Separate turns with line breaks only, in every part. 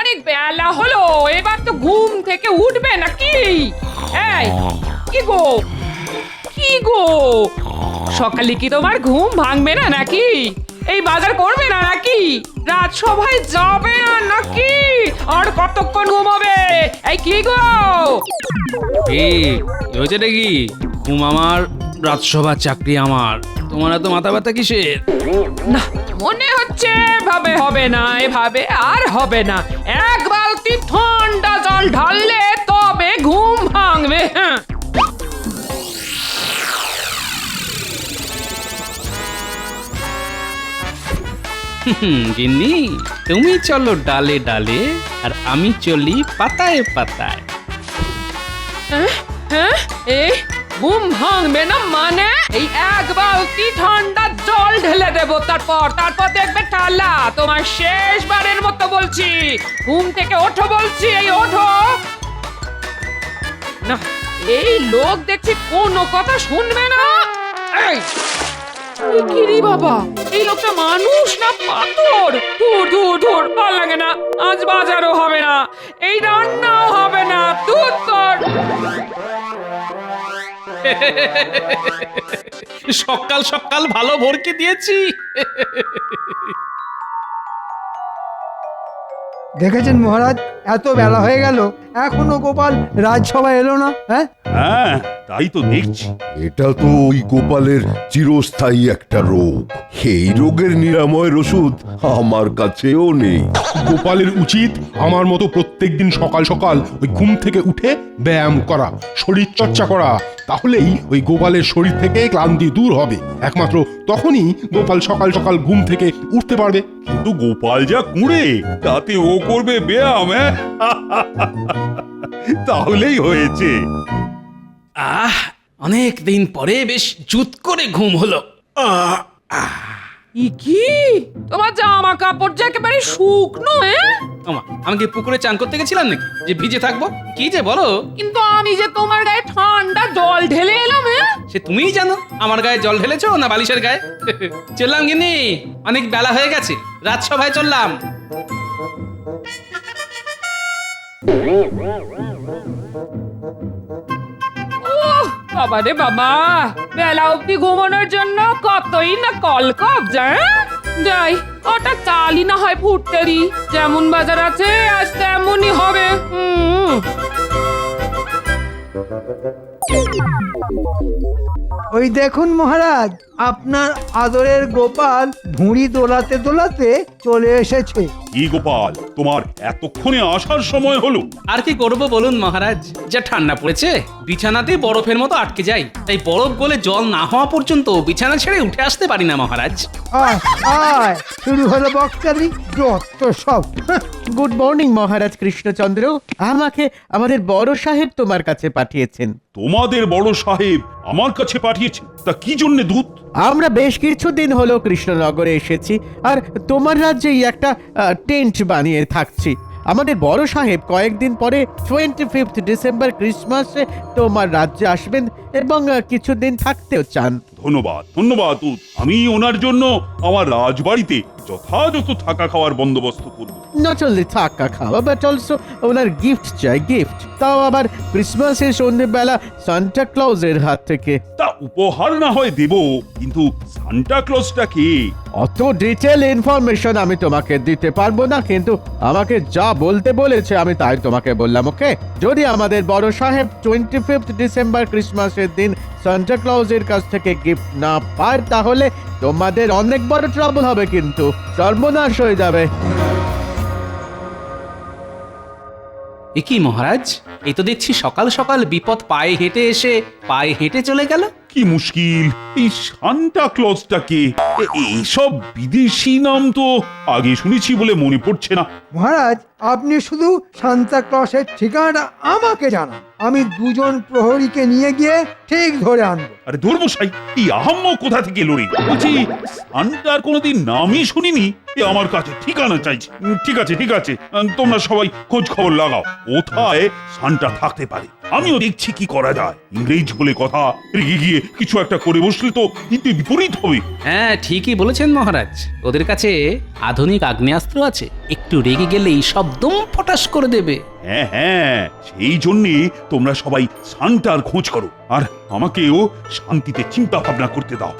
অনেক বেলা হলো, এবার তো ঘুম থেকে উঠবে নাকি? এই কি গো, কি গো, সকালে কি তোমার ঘুম ভাঙবে না নাকি? এই বাজার করবে না নাকি? রাজসভায় যাবে না নাকি? আর কতক্ষণ ঘুমাবে? এই কি গো,
কি হয়েছে নাকি? ঘুম আমার, রাজসভার চাকরি আমার, তোমার এত মাথা ব্যথা কিসের?
না মনে হচ্ছে এভাবে হবে না, এভাবে আর হবে না। এক বালতি ঠান্ডা জল ঢাললে তবে ঘুম ভাঙবে। হ্যাঁ
গিন্নি, তুমি চলো ডালে ডালে, আর আমি চলি পাতায় পাতায়।
হ্যাঁ এই ঘুম ভাঙবে না মানে? এই এক বালতি ঠান্ডা জল ঢেলে দেবো, তারপর দেখবে ঠাল্লা। তোমার শেষবারের মতো বলছি, ঘুম থেকে ওঠো বলছি, এই ওঠো না। এই লোক দেখছি কোনো কথা শুনবে না। এই কিরি বাবা, এই লোকটা মানুষ না পাথর? ধুর ধুর ধুর, ভালো লাগে না। আজ বাজারও হবে না, এই রান্নাও হবে না। দুধ তোর
সকাল সকাল ভালো ভরকে দিয়েছি।
দেখেছেন মহারাজ, এত বেলা হয়ে গেল এখনো গোপাল রাজসভায় এলো না। হ্যাঁ
হ্যাঁ, তাই তো দেখছি।
এটা তো ওই গোপালের চিরস্থায়ী একটা রোগ। এই রোগের নিরাময়ের ওষুধ আমার কাছেও নেই।
গোপালের উচিত আমার মতো প্রত্যেকদিন সকাল সকাল ওই ঘুম থেকে উঠে ব্যায়াম করা, শরীর চর্চা করা। তাহলেই ওই গোপালের শরীর থেকে ক্লান্তি দূর হবে। একমাত্র তখনই গোপাল সকাল সকাল ঘুম থেকে উঠতে পারবে।
কিন্তু গোপাল যা কুঁড়ে, তাতে ও করবে ব্যায়াম? তাহলেই হয়েছে।
অনেক দিন পরে বেশ জুত করে ঘুম হলো।
কি তোমার জামা কাপড় যে একেবারে শুকনো?
আমি কি পুকুরে চান করতে গেছিলাম নাকি যে ভিজে থাকবো? কি যে বলো!
কিন্তু আমি যে তোমার গায়ে ঠান্ডা জল ঢেলে এলাম।
সে তুমিই জানো আমার গায়ে জল ঢেলেছো না বালিশের গায়ে। চললাম গিন্নি, অনেক বেলা হয়ে গেছে, রাজসভায় চললাম।
বাবা রে বাবা, বেলা অব্দি ঘুমানোর জন্য কতই না কলকব যায়। যাই, ওটা চালই না হয় ফুটতেরি, যেমন বাজার আছে আজ তেমনই হবে।
ওই দেখুন মহারাজ, আপনার আদরের গোপাল ভুঁড়ি দোলাতে দোলাতে চলে এসেছে।
কি গোপাল, তোমার এতক্ষণে আসার সময় হলো?
আর কি করবো বলুন মহারাজ, যা ঠান্ডা পড়েছে বিছানাতেই বরফের মতো আটকে যাই। তাই বরফ গলে জল না হওয়া পর্যন্ত বিছানা ছেড়ে উঠে আসতে পারি না মহারাজ।
আয় আয়, শুরু হলো বক্তারি, যত সব।
গুড মর্নিং মহারাজ কৃষ্ণচন্দ্র। আমাকে আমাদের বড় সাহেব তোমার কাছে পাঠিয়েছেন।
তোমাদের বড় সাহেব আমার কাছে পাঠিয়েছেন? তা কি জন্য দূত?
আমরা বেশ কিছুদিন হলো কৃষ্ণনগরে এসেছি, আর তোমার রাজ্যেই একটা টেন্ট বানিয়ে থাকছি। আমাদের বড় সাহেব কয়েকদিন পরে 25 ডিসেম্বর ক্রিসমাসে তোমার রাজ্যে আসবেন এবং কিছুদিন থাকতেও চান।
ধন্যবাদ ধন্যবাদ দূত। আমি ওনার জন্য আমার রাজবাড়িতে যথাযথ থাকা খাওয়ার বন্দোবস্ত করব।
নট অনলি থাকা খাওয়া বাট অলসো ওনার গিফট চাই, গিফট। তাও আবার ক্রিসমাসের সন্ধ্যেবেলা সান্টা ক্লজের হাত থেকে।
তা উপহার না হয় দেব, কিন্তু সান্টা ক্লজটা কে?
অত ডিটেল ইনফরমেশন আমি তোমাকে দিতে পারবো না, কিন্তু আমাকে যা বলতে বলেছে আমি তাই তোমাকে বললাম। ওকে, যদি আমাদের বড় সাহেব 25 ডিসেম্বর ক্রিসমাসের দিন সান্টা ক্লজের কাছ থেকে গিফট না পায়, তাহলে তোমাদের অনেক বড় ট্রাবল হবে, কিন্তু সর্বনাশ হয়ে যাবে।
এ কি মহারাজ, এই তো দেখছি সকাল সকাল বিপদ পায়ে হেঁটে এসে পায়ে হেঁটে চলে গেল।
কি মুশকিল, এই সান্টা ক্লজটা কে? এইসব বিদেশি নাম তো আগে শুনেছি বলে মনে পড়ছে না।
মহারাজ, আপনি শুধু সান্তা ক্লসের ঠিকানাটা আমাকে জানান, আমি দুজন প্রহরীকে নিয়ে গিয়ে ঠিক ধরে আনবো।
আরে ধর্মশাই, এই আহাম্ম কোথা থেকে লড়ি? বলছি সান্টার কোনোদিন নামই শুনিনি, এ আমার কাছে ঠিকানা চাইছে। ঠিক আছে ঠিক আছে, তোমরা সবাই খোঁজ খবর লাগাও, কোথায় সান্টা থাকতে পারে। আমিও দেখছি কি করা যায়। ইংরেজ বলে কথা, রেগে গিয়ে কিছু একটা করে বসলে তো হিতে বিপরীত হবে।
হ্যাঁ ঠিকই বলেছেন মহারাজ, ওদের কাছে আধুনিক আগ্নেয়াস্ত্র আছে, একটু রেগে গেলেই সব দম ফটাস করে দেবে।
হ্যাঁ হ্যাঁ, সেই জন্যে তোমরা সবাই শান্তার খোঁজ করো, আর আমাকেও শান্তিতে চিন্তা ভাবনা করতে দাও।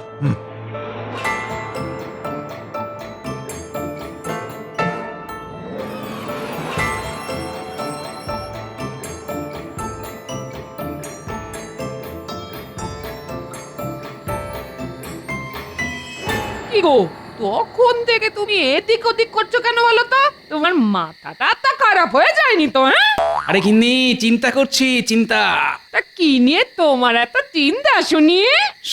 কি গো, তখন থেকে তুমি এদিক ওদিক করছো কেন বলো তো? তোমার মাথাটা তা খারাপ হয়ে যায়নি তো? হ্যাঁ,
আরে গিন্নি, চিন্তা করছি, চিন্তা
তা কি নিয়ে তোমার এত চিন্তা শুনি?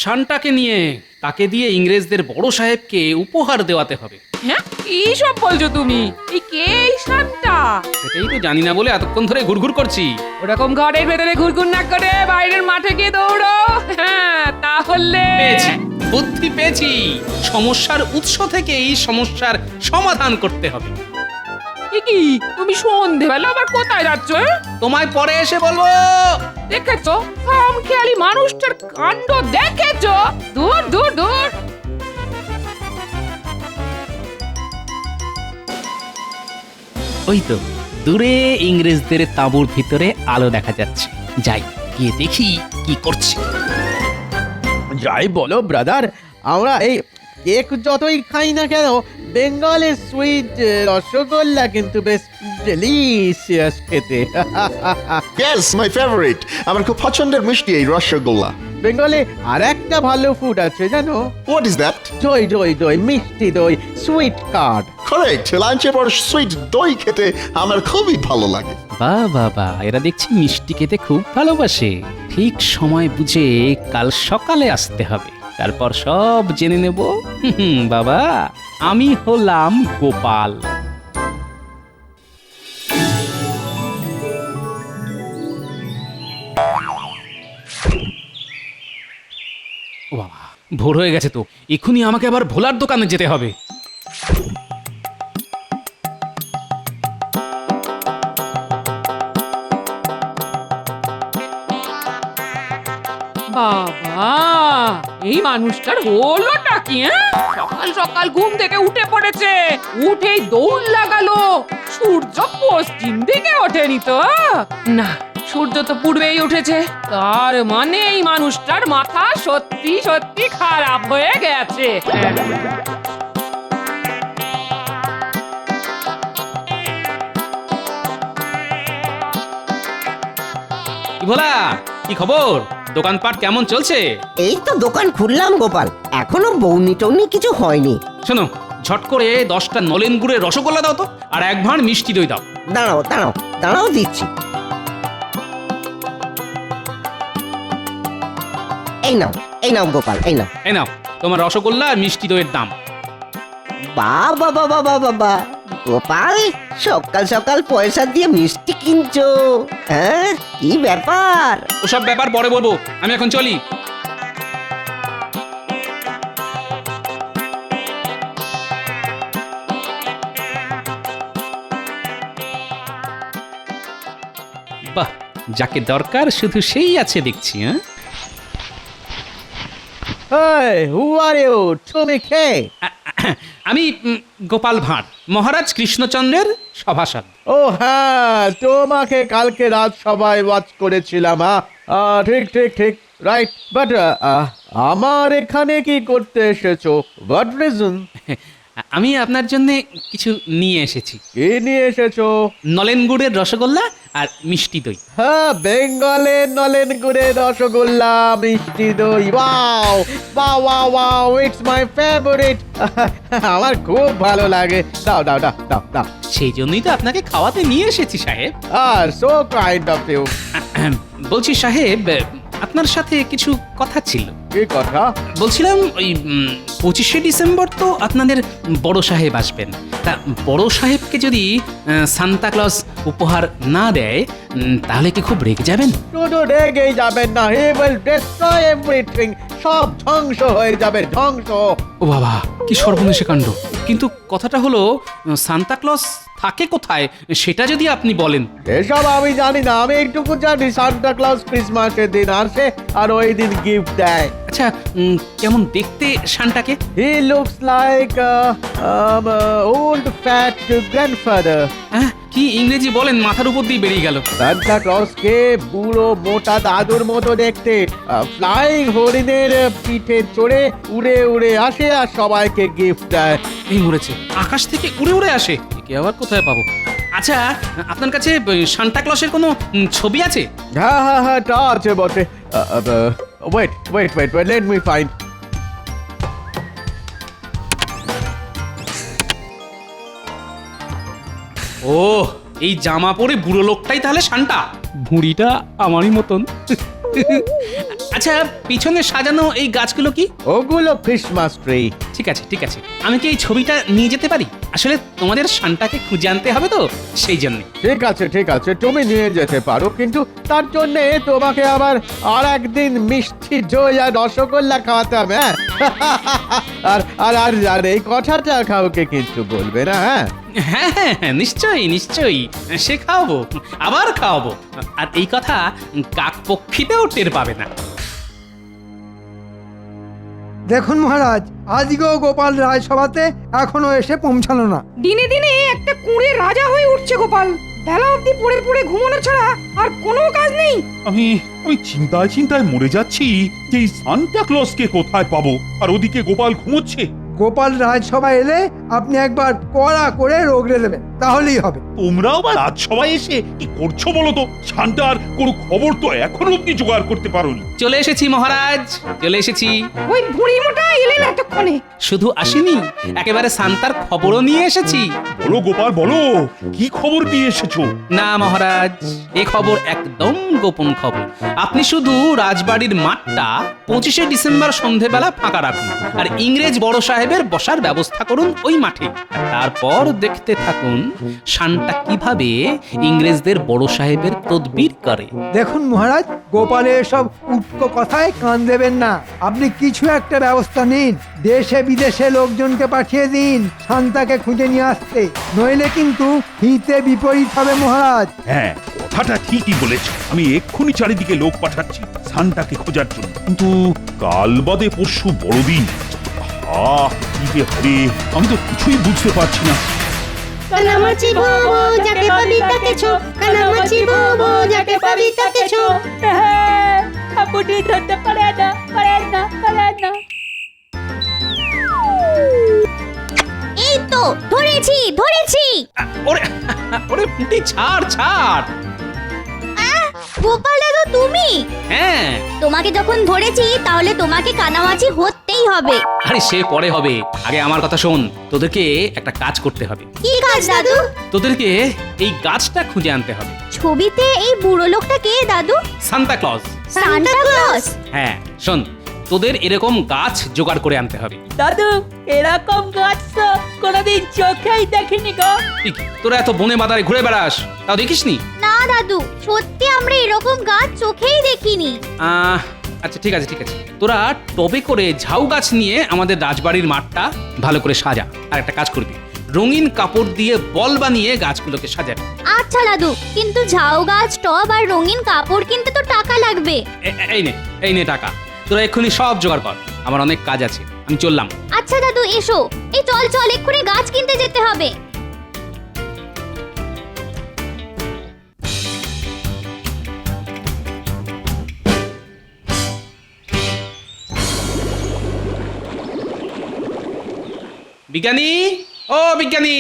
শানটাকে নিয়ে। তাকে দিয়ে ইংরেজদের বড় সাহেবকে উপহার দেওয়াতে হবে।
হ্যাঁ, কি সব বলছো তুমি? এই কে এই শানটা?
সেটাই তো জানি না বলে এতক্ষণ ধরে ঘুরঘুর করছি।
ওরকম ঘরের ভেতরে ঘুরঘুর না করে বাইরের মাঠে গিয়ে দৌড়ো। হ্যাঁ, তাহলে
পেয়েছি, বুদ্ধি পেয়েছি। সমস্যার উৎস থেকেই সমস্যার সমাধান করতে হবে।
এ কি, তুমি সন্ধেবেলা আবার কোথায় যাচ্ছ?
তোমায় পরে এসে বলবো।
দেখেছো, খামখেয়ালি মানুষটার কাণ্ড দেখেছো? দূর দূর দূর।
ওই তো দূরে ইংরেজদের তাঁবুর ভিতরে আলো দেখা যাচ্ছে, যাই গিয়ে দেখি কি করছে।
যাই বলো ব্রাদার, আমরা এই কেক যতই খাই না কেন, বেঙ্গলের সুইট রসগোল্লা কিন্তু বেশ ডেলিশিয়াস খেতে।
ইয়েস মাই ফেভারিট, আমার খুব পছন্দের মিষ্টি এই রসগোল্লা।
বেঙ্গলে আর একটা ভালো ফুড আছে জানো?
What is that?
দই দই দই, মিষ্টি দই, সুইট কার্ড।
কারেক্ট, লাঞ্চে পর সুইট দই খেতে আমার খুবই ভালো লাগে।
বাহ বাবা, এরা দেখছি মিষ্টি খেতে খুব ভালোবাসে। ঠিক সময় বুঝে কাল সকালে আসতে হবে, তারপর সব জেনে নেব। বাবা, আমি হলাম গোপাল। ও বাবা, ভোর হয়ে গেছে তো, এক্ষুনি আমাকে আবার ভোলার দোকানে যেতে হবে।
বাবা, এই মানুষটার হলোটা কি? সকাল সকাল ঘুম থেকে উঠে পড়েছে, উঠেই দৌড় লাগালো। সূর্য পশ্চিম দিকে ওঠেনি তো? না, সূর্য তো পূর্বেই উঠেছে। তার মানে এই মানুষটার মাথা সত্যি সত্যি খারাপ হয়ে গেছে।
কি ভোলা, কি খবর? দোকানপাট কেমন চলছে?
এই তো দোকান খুললাম গোপাল, এখনো বৌনি টৌনি কিছু হয়নি।
শোনো, ঝট করে 10টা নলেন গুড়ের রসগোল্লা দাও তো, আর 1 ভাঁড় মিষ্টি দই দাও।
দাঁড়াও দাঁড়াও দাঁড়াও, দিচ্ছি। এই নাও, এই নাও গোপাল, এই নাও।
এই নাও তোমার রসগোল্লা আর মিষ্টি দইয়ের দাম।
বাবা বাবা বাবা বাবা, গোপাল সকাল সকাল পয়সা দিয়ে মিষ্টি কিনছো? হ্যাঁ, কি ব্যাপার?
ওসব ব্যাপার পরে বলবো, আমি এখন চলি। বাহ, যাকে দরকার শুধু সেই আছে দেখছি।
Hey, who are you? তুমি কে?
আমি গোপাল ভাঁড়, মহারাজ কৃষ্ণচন্দ্রের সভাসদ।
ও হ্যাঁ, তোমাকে কালকে রাত সবাই ওয়াচ করেছিলাম। ঠিক ঠিক ঠিক, রাইট। বাট আমার এখানে কি করতে এসেছো? What reason?
আমি আপনার জন্য কিছু নিয়ে এসেছি।
কি নিয়ে এসেছো?
নলেন গুড়ের রসগোল্লা আর মিষ্টি দই।
হ্যাঁ, বেঙ্গলের নলেন গুড়ের রসগোল্লা, মিষ্টি দই। Wow wow wow wow, it's my favourite. আমার খুব ভালো লাগে। দাও দাও দাও দাও দাও।
সেই জন্যই তো আপনাকে খাওয়াতে নিয়ে এসেছি সাহেব।
আর সো কাইন্ড অফ ইউ।
বলছি সাহেব, আপনার সাথে কিছু কথা ছিল।
কি কথা?
বলছিলাম ওই 25শে ডিসেম্বর তো আপনাদের বড় সাহেব আসবেন, তা বড় সাহেবকে যদি সান্তা ক্লজ উপহার না দেয় তাহলে কি খুব রেগে যাবেন?
শুধু রেগেই যাবেন না, হি উইল ডিস্ট্রয় এভরিথিং। সব ধ্বংস হয়ে যাবে, ধ্বংস।
ও বাবা, কি সর্বনেশে কাণ্ড। কিন্তু কথাটা হলো, সান্তা ক্লজ থাকে কোথায় সেটা যদি আপনি বলেন।
এসব আমি জানি না, আমি এইটুকু জানি সান্টা ক্লজ ক্রিসমাসের দিন আসে আর ওই দিন গিফট দেয়।
আচ্ছা, কেমন দেখতে সান্টাকে?
He looks like old fat grandfather.
হ্যাঁ, কি ইংরেজি বলেন, মাথার উপর দিয়ে বেরিয়ে গেল।
সান্টা ক্লজকে বুড়ো মোটা দাদুর মতো দেখতে, ফ্লাইং হরিণের পিঠে চড়ে উড়ে উড়ে আসে আর সবাইকে গিফট দেয়।
এই মরেছে, আকাশ থেকে উড়ে উড়ে আসে, একে আবার কোথায় পাবো? আচ্ছা, আপনার কাছে সান্টা ক্লজের কোনো ছবি আছে?
হ্যাঁ হ্যাঁ হ্যাঁ, তা আছে বটে। Wait, let me find.
ও, এই জামা পরে বুড়ো লোকটাই তাহলে সান্টা? ভুঁড়িটা আমারই মতন। আচ্ছা, পিছনে সাজানো এই গাছগুলো কি?
ওগুলো ক্রিসমাস ট্রি।
ঠিক আছে ঠিক আছে, আমি কি এই ছবিটা নিয়ে যেতে পারি? আসলে তোমাদের সান্টাকে খুঁজে আনতে হবে তো, সেই জন্য।
ঠিক আছে, তুমি নিয়ে যেতে পারো, কিন্তু তার জন্য তোমাকে আবার আর একদিন মিষ্টি দই আর রসগোল্লা খাওয়াতে হবে। হ্যাঁ? আর আর আর আর এই কথাটা কাউকে কিন্তু বলবে না। হ্যাঁ
হ্যাঁ হ্যাঁ হ্যাঁ, নিশ্চয়ই নিশ্চয়ই, সে খাওয়াবো, আবার খাওয়াবো। আর এই কথা কাক পক্ষীতেও টের পাবে না।
দেখুন মহারাজ, আজকেও গোপাল রাজসভাতে এখনো এসে পৌঁছালো না।
দিনে দিনে একটা কুঁড়ে রাজা হয়ে উঠছে গোপাল। বেলা অবধি পড়ে পড়ে ঘুমানো ছাড়া আর কোনো কাজ নেই।
আমি চিন্তায় মরে যাচ্ছি যে এই সান্টা ক্লজকে কোথায় পাবো, আর ওদিকে গোপাল ঘুমোচ্ছে।
গোপাল রাজসভা এলে আপনি একবার কড়া করে রোগড়ে দেবেন, তাহলেই হবে।
তোমরাও বা রাজসভায় এসে কি করছো বলো তো? সান্টার কোনো খবর তো এখনো অব্দি জোগাড় করতে পারোনি।
চলে এসেছি মহারাজ, চলে এসেছি।
ওই বুড়ি মোটা এলেন এতক্ষণে।
শুধু আসিনি, একেবারে সান্তার খবরও নিয়ে এসেছি।
বলো গোপাল, বলো কি খবর নিয়ে এসেছো?
না মহারাজ, এ খবর একদম গোপন খবর। আপনি শুধু রাজবাড়ির মাঠটা 25শে ডিসেম্বর সন্ধেবেলা ফাঁকা রাখুন, আর ইংরেজ বড় সাহেবের বসার ব্যবস্থা করুন ওই মাঠে। আর তারপর দেখতে থাকুন সান্টা কিভাবে ইংরেজদের বড় সাহেবের তদবির করে।
দেখুন মহারাজ, গোপালের সব উটকো কথায় কান দেবেন না। আপনি কিছু একটা ব্যবস্থা নিন, দেশে বিদেশে লোকজনকে পাঠিয়ে দিন শান্তাকে খুঁজে নিয়ে আসতে, নইলে কিন্তু হিতে বিপরীত হবে মহারাজ।
হ্যাঁ, কথাটা ঠিকই বলেছ। আমি এক্ষুনি চারিদিকে লোক পাঠাচ্ছি সান্টাকে খোঁজার জন্য। কিন্তু কাল বাদে পরশু বড়দিন। কি যে হবে আমি তো কিছুই বুঝতে পারছি না।
কানামাছি ভোবো যাকে পাবি তাকে ছো, কানামাছি ভোবো যাকে পাবি তাকে ছো। আপনি ধরতে পারে না। এই তো ধরেছি।
ওরে ওরে পুঁটি, ছাড়।
গোপাল দাদু তুমি?
হ্যাঁ,
তোমাকে যখন ধরেছি তাহলে তোমাকে কানামাছি হতেই হবে।
আরে সে পরে হবে, আগে আমার কথা শোন। তোদেরকে একটা কাজ করতে হবে।
কি কাজ দাদু?
তোদেরকে এই গাছটা খুঁজে আনতে হবে।
ছবিতে এই বুড়ো লোকটা কে দাদু?
Santa Claus.
Santa Claus?
হ্যাঁ, শোন, তোদের এরকম গাছ জোগাড় করে আনতে হবে।
দাদু, এরকম গাছ তো কোনোদিন চোখেই দেখিনি গো।
তোরা এত বনে বাদারে ঘুরে বেড়াস, তাও দেখিসনি?
না দাদু, সত্যি আমরা এরকম গাছ চোখেই দেখিনি।
আচ্ছা ঠিক আছে, তোরা টবে করে ঝাউ গাছ নিয়ে আমাদের রাজবাড়ির মাঠটা ভালো করে সাজা। আর একটা কাজ করবি, রঙিন কাপড় দিয়ে বল বানিয়ে গাছগুলোকে সাজাবি।
আচ্ছা দাদু, কিন্তু ঝাউ গাছ, টব আর রঙিন কাপড় কিনতে তো টাকা লাগবে।
এই নে টাকা। তোরা এক্ষুনি সব জোগাড় কর, আমার অনেক কাজ আছে, আমি চললাম।
আচ্ছা দাদু এসো, এই চল এক্ষুনি গাছ কিনতে যেতে হবে।
বিজ্ঞানী, ও বিজ্ঞানী।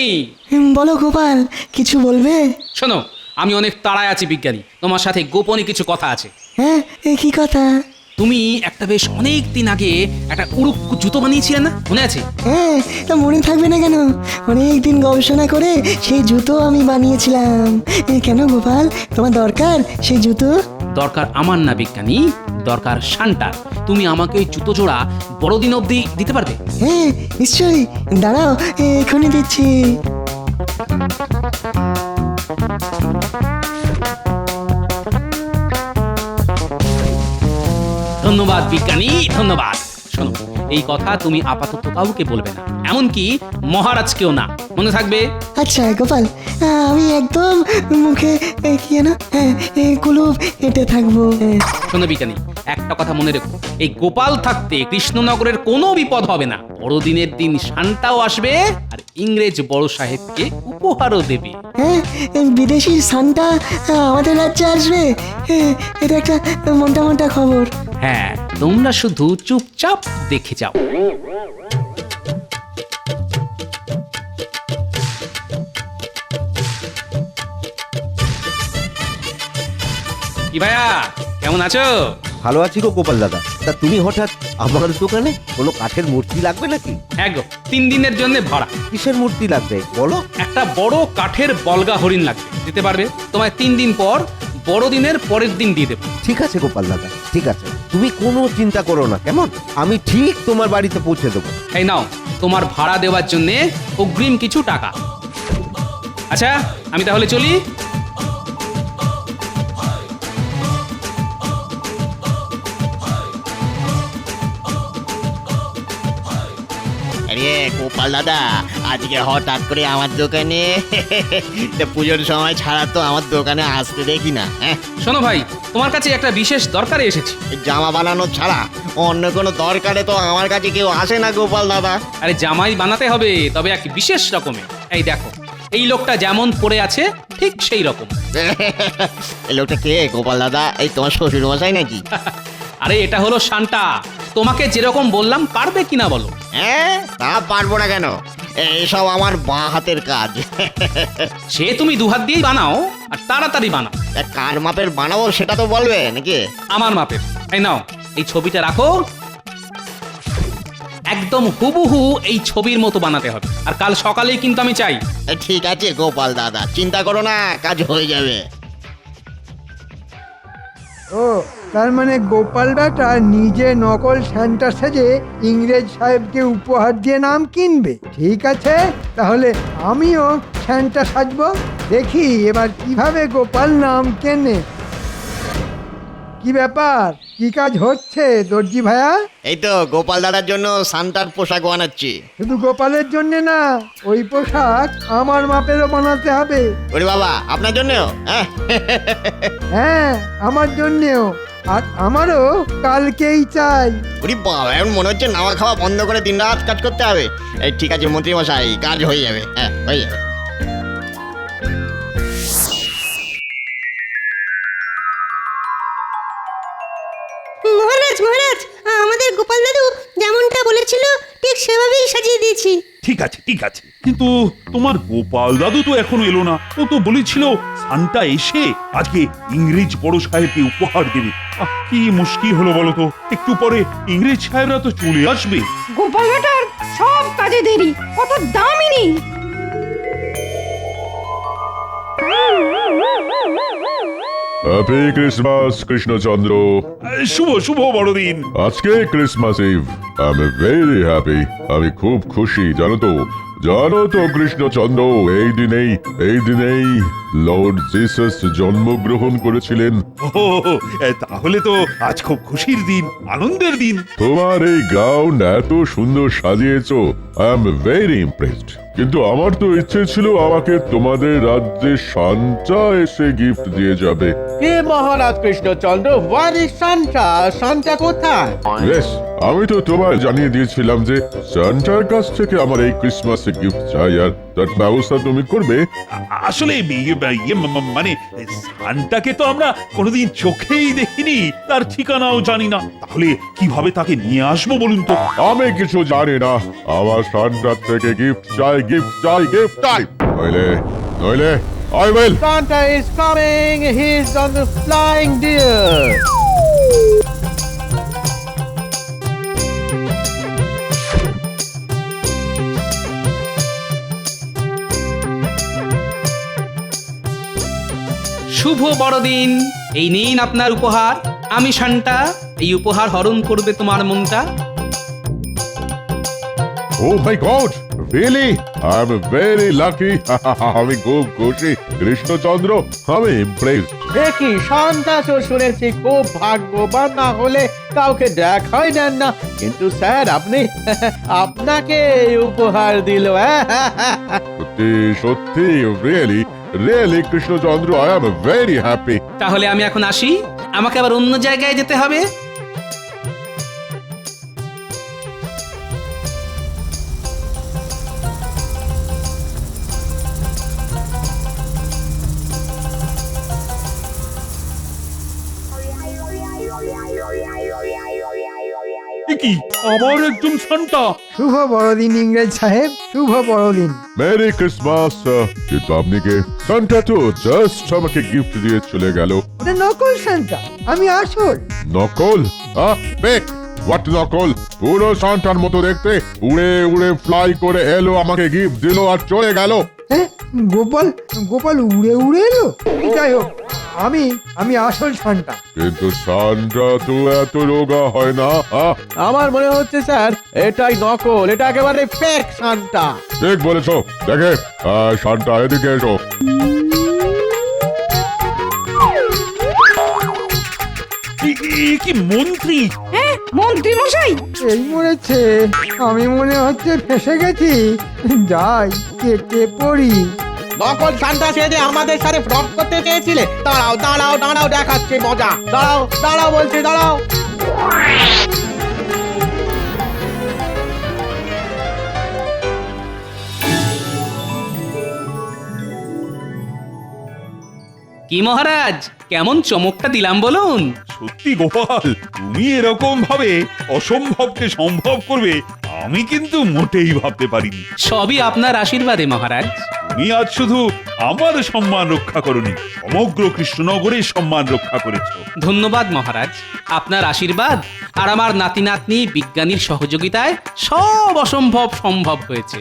বলো গোপাল, কিছু বলবে?
শোনো, আমি অনেক তাড়ায় আছি বিজ্ঞানী, তোমার সাথে গোপনে কিছু কথা আছে।
হ্যাঁ, কি কথা?
তুমি একটা বেশ অনেক দিন আগে একটা উড়ুক্কু জুতো বানিয়েছিলে না, মনে আছে?
হ্যাঁ, তা মনে থাকবে না কেন? অনেক দিন গবেষণা করে সেই জুতো আমি বানিয়েছিলাম। কেন গোপাল, তোমার দরকার সেই জুতো?
দরকার আমার না বিজ্ঞানী, দরকার শান্টার। তুমি আমাকে ওই জুতো জোড়া বড়দিন অবধি দিতে পারবে?
হ্যাঁ নিশ্চয়ই, দাঁড়াও এখনই দিচ্ছি।
ধন্যবাদ বিজ্ঞানী, ধন্যবাদ। শোনো, এই কথা তুমি আপাতত কাউকে বলবে না, এমনকি মহারাজকেও না, মনে থাকবে?
আচ্ছা গোপাল, আমি একদম মুখে কি যেন কুলুপ হেঁটে থাকবো।
শোনো বিজ্ঞানী, একটা কথা মনে রেখো, এই গোপাল থাকতে কৃষ্ণনগরের কোনো বিপদ হবে না। বড়দিনের দিন শান্তাও আসবে আর ইংরেজ বড় সাহেবকে উপহারও দেবে।
হ্যাঁ, বিদেশি সান্টা আমাদের রাজ্যে আসবে, এটা একটা মোটা মোটা খবর।
হ্যাঁ, তোমরা শুধু চুপচাপ দেখে যাও। কি ভাইয়া, কেমন আছো?
ভালো আছি গো গোপাল দাদা। তা তুমি হঠাৎ আমার দোকানে? কোনো কাঠের মূর্তি লাগবে নাকি?
হ্যাঁ গো, 3 দিনের জন্য ভাড়া।
কিসের মূর্তি লাগবে বলো?
একটা বড় কাঠের বলগা হরিণ লাগবে, দিতে পারবে? তোমায় 3 দিন পর, বড়দিনের পরের দিন দিয়ে দেবো।
ঠিক আছে গোপাল দাদা, ঠিক আছে, তুমি কোনো চিন্তা করো না, কেমন? আমি ঠিক তোমার বাড়িতে পৌঁছে দেবো।
এই নাও তোমার ভাড়া দেওয়ার জন্য অগ্রিম কিছু টাকা। আচ্ছা, আমি তাহলে চলি।
আরে গোপাল দাদা, আজকে হঠাৎ করে আমার দোকানে পুজোর সময় ছাড়া তো আমার দোকানে আসতে দেখি না।
শোনো ভাই, তোমার কাছে একটা বিশেষ দরকারে এসেছি।
জামা বানানো ছাড়া অন্য কোনো দরকারে তো আমার কাছে কেউ আসে না গোপাল দাদা।
আরে জামাই বানাতে হবে, তবে এক বিশেষ রকমের। এই দেখো, এই লোকটা যেমন পড়ে আছে ঠিক সেই রকম।
এই লোকটা কে গোপাল দাদা? এই তোমার শ্বশুর মশাই নাকি?
আরে এটা হলো শান্তা। তোমাকে যেরকম বললাম, পারবে কিনা বলো?
হ্যাঁ, তা পারবো না কেন, এইসব আমার বাঁ হাতের কাজ।
সে তুমি 2 হাত দিয়েই বানাও, আর তাড়াতাড়ি বানাও।
কার মাপের বানাবো সেটা তো বলবে নাকি?
আমার মাপের। এই নাও, এই ছবিটা রাখো। একদম হুবহু এই ছবির মতো বানাতে হবে, আর কাল সকালেই কিন্তু আমি চাই।
ঠিক আছে গোপাল দাদা, চিন্তা করো না, কাজ হয়ে যাবে।
ও, তার মানে গোপাল বেটা নিজে নকল সান্টা সেজে ইংরেজ সাহেবকে উপহার দিয়ে নাম কিনবে। ঠিক আছে, তাহলে আমিও সান্টা সাজবো। দেখি এবার কিভাবে গোপাল নাম কেনে। কি ব্যাপার, কি কাজ হচ্ছে দর্জি ভাইয়া?
এই তো গোপাল দাদার জন্য সান্টার পোশাক বানাচ্ছি।
শুধু গোপালের জন্য না, ওই পোশাক আমার মাপেরও বানাতে হবে।
ওরে বাবা, আপনার জন্যও?
হ্যাঁ, আমার জন্যেও, আর আমারও কালকেই চাই।
ওরে বাবা, এখন মনে হচ্ছে নাওয়া খাওয়া বন্ধ করে দিনরাত কাজ করতে হবে। এই ঠিক আছে মন্ত্রী মশাই, কাজ হয়ে যাবে। হ্যাঁ, হয়ে যাবে।
মহারাজ মহারাজ, আমাদের গোপাল দাদু যেমনটা বলেছিল ঠিক সেভাবেই সাজিয়ে দিয়েছি।
ঠিক আছে, ঠিক আছে, কিন্তু তোমার গোপাল দাদু তো এখনো এলো না। ও তো বলেছিল সান্টা এসে আজকে ইংরেজ বড় সাহেবকে উপহার দেবে। কি মুশকিল হলো বলো তো, একটু পরে ইংরেজ সাহেবরা তো চলে আসবে।
গোপাল বেটার সব কাজে দেরি, কত দামিনী।
Happy Christmas Krishnachandra.
শুভ শুভ বড়দিন।
আজকে Christmas eve. I am very happy. আমি খুব খুশি, জানো তো কৃষ্ণচন্দ্র, এই দিনেই লর্ড জিসাস জন্মগ্রহণ করেছিলেন।
ও, তাহলে তো আজ খুব খুশির দিন, আনন্দের দিন।
তোমার এই গ্রাউন্ড এত সুন্দর সাজিয়েছো, আই এম ভেরি ইমপ্রেসড। কিন্তু আমার তো ইচ্ছে ছিল আমাকে তোমাদের রাজ্যে সান্টা এসে গিফট দিয়ে যাবে।
কে মহারাজ কৃষ্ণচন্দ্র? ওয়ারি সান্টা? সান্টা কোথায়?
বেশ, আমি তো তোমায় জানিয়ে দিয়েছিলাম যে সান্টার কাছ থেকে আমার এই ক্রিসমাসে গিফট চাই, আর তার ব্যবস্থা তুমি করবে।
আসলে মানে সান্টাকে তো আমরা কোনোদিন চোখেই দেখিনি, তার ঠিকানাও জানি না। তাহলে কিভাবে তাকে নিয়ে আসবো বলুন তো?
আমি কিছু জানি না, আমার সান্টার থেকে গিফট চাই। নইলে I will.
Santa is coming. He's on the flying deer.
শুভ বড়দিন। এই নিন আপনার উপহার। আমি শান্তা, এই উপহার হরণ করবে তোমার মনটা।
Oh my God! Really? I am very lucky. আমি খুব খুশি কৃষ্ণচন্দ্র, আমি ইমপ্রেসড।
দেখি শান্তা তো শুনেছি খুব ভাগ্যবান, না হলে কাউকে দেখাই দেন না। কিন্তু স্যার আপনি আপনাকে এই উপহার দিল।
সত্যি সত্যি really really Krishnachandra, I am very happy.
তাহলে আমি এখন আসি, আমাকে আবার অন্য জায়গায় যেতে হবে।
কি আবার একজন সান্টা?
শুভ বড়দিন ইংরেজ সাহেব, শুভ বড়দিন।
Merry Christmas. কিন্তু আপনি কে? সান্টা তো জাস্ট আমাকে গিফট দিয়ে চলে গেল।
ওটা নকল সান্টা, আমি আসল।
নকল? ফেক? হোয়াট নকল? পুরো সান্টার মতো দেখতে, উড়ে উড়ে ফ্লাই করে এলো, আমাকে গিফট দিল আর চলে গেল।
হ্যাঁ, গোপাল গোপাল উড়ে উড়ে এলো। যাই হোক, আমি আসল সান্টা।
কিন্তু সান্টা তো এত রোগা হয় না।
আমার মনে হচ্ছে স্যার এটাই নকল, এটা একেবারে ফেক সান্টা।
ঠিক বলেছো। দেখে সান্টা, এদিকে এসো।
কি মন্ত্রী?
হ্যাঁ মন্ত্রী মশাই,
এই মরেছে, আমি মনে হচ্ছে ফেসে গেছি। যাই কেটে পড়ি।
নকল সান্টা সেজে আমাদের সাথে ফ্রড করতে চেয়েছিলে? দাঁড়াও দাঁড়াও দাঁড়াও, দেখাচ্ছে মজা। দাঁড়াও দাঁড়াও বলছি, দাঁড়াও।
কি মহারাজ, কেমন চমকটা দিলাম বলুন?
সত্যি গোপাল, তুমি এরকম ভাবে অসম্ভবকে সম্ভব করবে আমি কিন্তু মোটেই ভাবতে পারিনি।
সবই আপনার আশীর্বাদে মহারাজ।
তুমি আজ শুধু আমার সম্মান রক্ষা করনি, সমগ্র কৃষ্ণনগরের সম্মান রক্ষা করেছো।
ধন্যবাদ মহারাজ, আপনার আশীর্বাদ আর আমার নাতি নাতনি বিজ্ঞানীর সহযোগিতায় সব অসম্ভব সম্ভব হয়েছে।